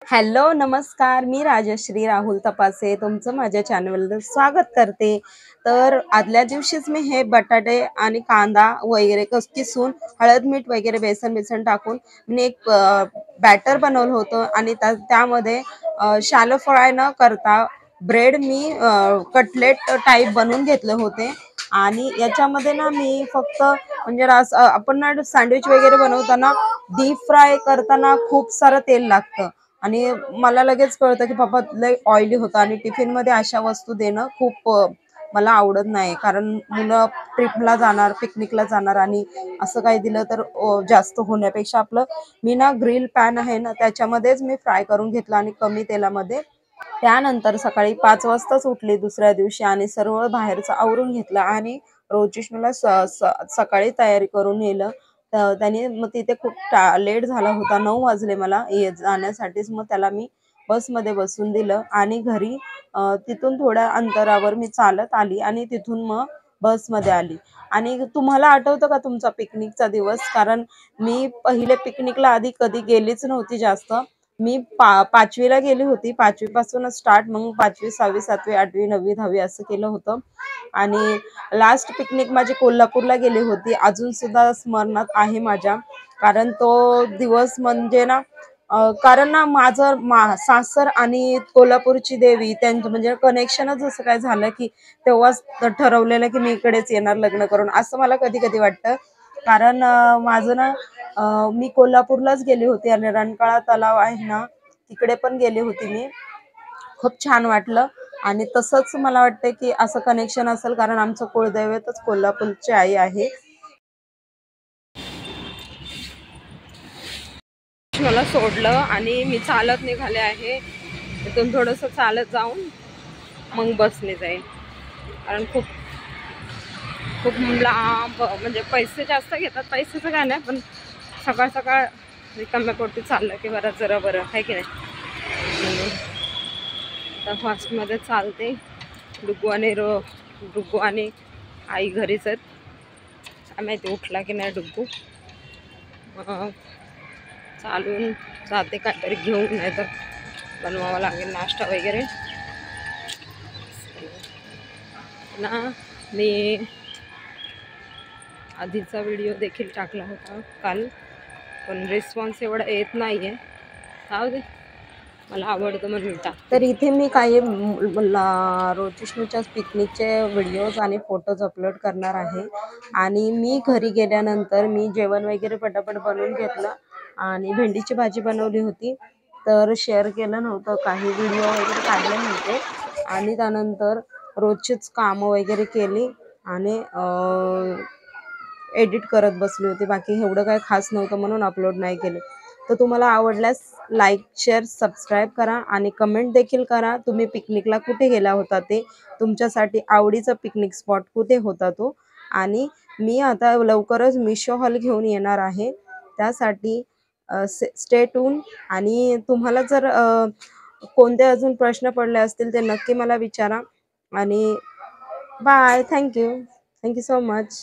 Hello, नमस्कार. मी राजश्री राहुल तपासे तुमचं माझ्या चॅनलवर स्वागत करते. तर आदल्या दिवशीच मी हे बटाटे आणि कांदा वगैरे किसून हळद, मीठ वगैरे बेसन टाकून मी एक बॅटर बनवलं होतं आणि त्यामध्ये शॅलो फ्राय न करता ब्रेड मी कटलेट टाईप बनवून घेतले होते. आणि याच्यामध्ये ना मी फक्त म्हणजे आपण ना सँडविच वगैरे बनवताना डीप फ्राय करताना खूप सारं तेल लागतं आणि मला लगेच कळतं की बाबा लय ऑइली होतं आणि टिफिनमध्ये अशा वस्तू देणं खूप मला आवडत नाही. कारण मुलं ट्रिपला जाणार, पिकनिकला जाणार आणि असं काही दिलं तर जास्त होण्यापेक्षा मी ना ग्रिल पॅन आहे ना त्याच्यामध्येच मी फ्राय करून घेतलं आणि कमी तेलामध्ये. त्यानंतर सकाळी 5 वाजताच उठली दुसऱ्या दिवशी आणि सर्व बाहेरचं आवरून घेतलं आणि रोजिष्णूला सकाळी तयारी करून नेलं. त्याने मग तिथे खूप लेट झाला होता. 9 वाजले मला जाण्यासाठीच. मग त्याला मी बसमध्ये बसून दिलं आणि घरी तिथून थोड्या अंतरावर मी चालत आली आणि तिथून मग बसमध्ये आली. आणि तुम्हाला आठवतं का तुमचा पिकनिकचा दिवस? कारण मी पहिले पिकनिकला आधी कधी गेलीच नव्हती जास्त. मी 5वीला गेली होती. 5वी पासूनच स्टार्ट. मग 5वी, 6वी, 7वी, 8वी, 9वी, 10वी असं केलं होतं. आणि लास्ट पिकनिक माझी कोल्हापूरला गेली होती. अजून सुद्धा स्मरणात आहे माझ्या. कारण तो दिवस म्हणजे ना कारण ना माझं सासर आणि कोल्हापूरची देवी त्यांचं म्हणजे कनेक्शनच असं काय झालं की तेव्हाच ठरवलेलं की मी इकडेच येणार लग्न करून, असं मला कधी कधी वाटतं. कारण माझं ना मी कोल्हापूरलाच गेली होती आणि रंकाळा तलाव आहे ना तिकडे पण गेली होती मी. खूप छान वाटलं. आणि तसंच मला वाटतं की असं कनेक्शन असेल कारण आमचं कुळदैवतच कोल्हापूरची आई आहे. मला सोडलं आणि मी चालत निघाले आहे. तिथून थोडंसं चालत जाऊन मग बसने जाईल. कारण खूप खूप लांब म्हणजे पैसे जास्त घेतात. पैसेचं काय नाही, पण सकाळ सकाळ रिकाम्या पोटी चाललं की जरा बरं आहे की नाही. आता फास्टमध्ये चालते. डुग्गू आणि आई घरीच आहेत. काय माहिती उठला की नाही डुग्गू. चालून जाते काहीतरी घेऊन, नाही तर बनवावं लागेल नाश्ता वगैरे ना. मी आधीचा व्हिडिओ देखील टाकला होता काल, पण रिस्पॉन्स एवढा येत नाही आहे. जाऊ दे, मला आवडतं म्हणून टाकते. तर इथे मी काही रोजिष्णूच्या पिकनिकचे व्हिडिओज आणि फोटोज अपलोड करणार आहे. आणि मी घरी गेल्यानंतर मी जेवण वगैरे पटापट बनवून घेतलं आणि भेंडीची भाजी बनवली होती. तर शेअर केलं नव्हतं, काही व्हिडिओ वगैरे काढले नव्हते. आणि त्यानंतर रोजचीच कामं वगैरे केली आणि एडिट करत बसली होती. बाकी एवढं काही खास नव्हतं म्हणून अपलोड नाही केले. तर तुम्हाला आवडल्यास लाईक, शेअर, सबस्क्राईब करा आणि कमेंट देखील करा. तुम्ही पिकनिकला कुठे गेला होता ते, तुमच्यासाठी आवडीचा पिकनिक स्पॉट कुठे होता तो. आणि मी आता लवकरच मिशो हॉल घेऊन येणार आहे. त्यासाठी स्टे ट्यून. आणि तुम्हाला जर कोणते अजून प्रश्न पडले असतील ते नक्की मला विचारा. आणि बाय. Thank you so much.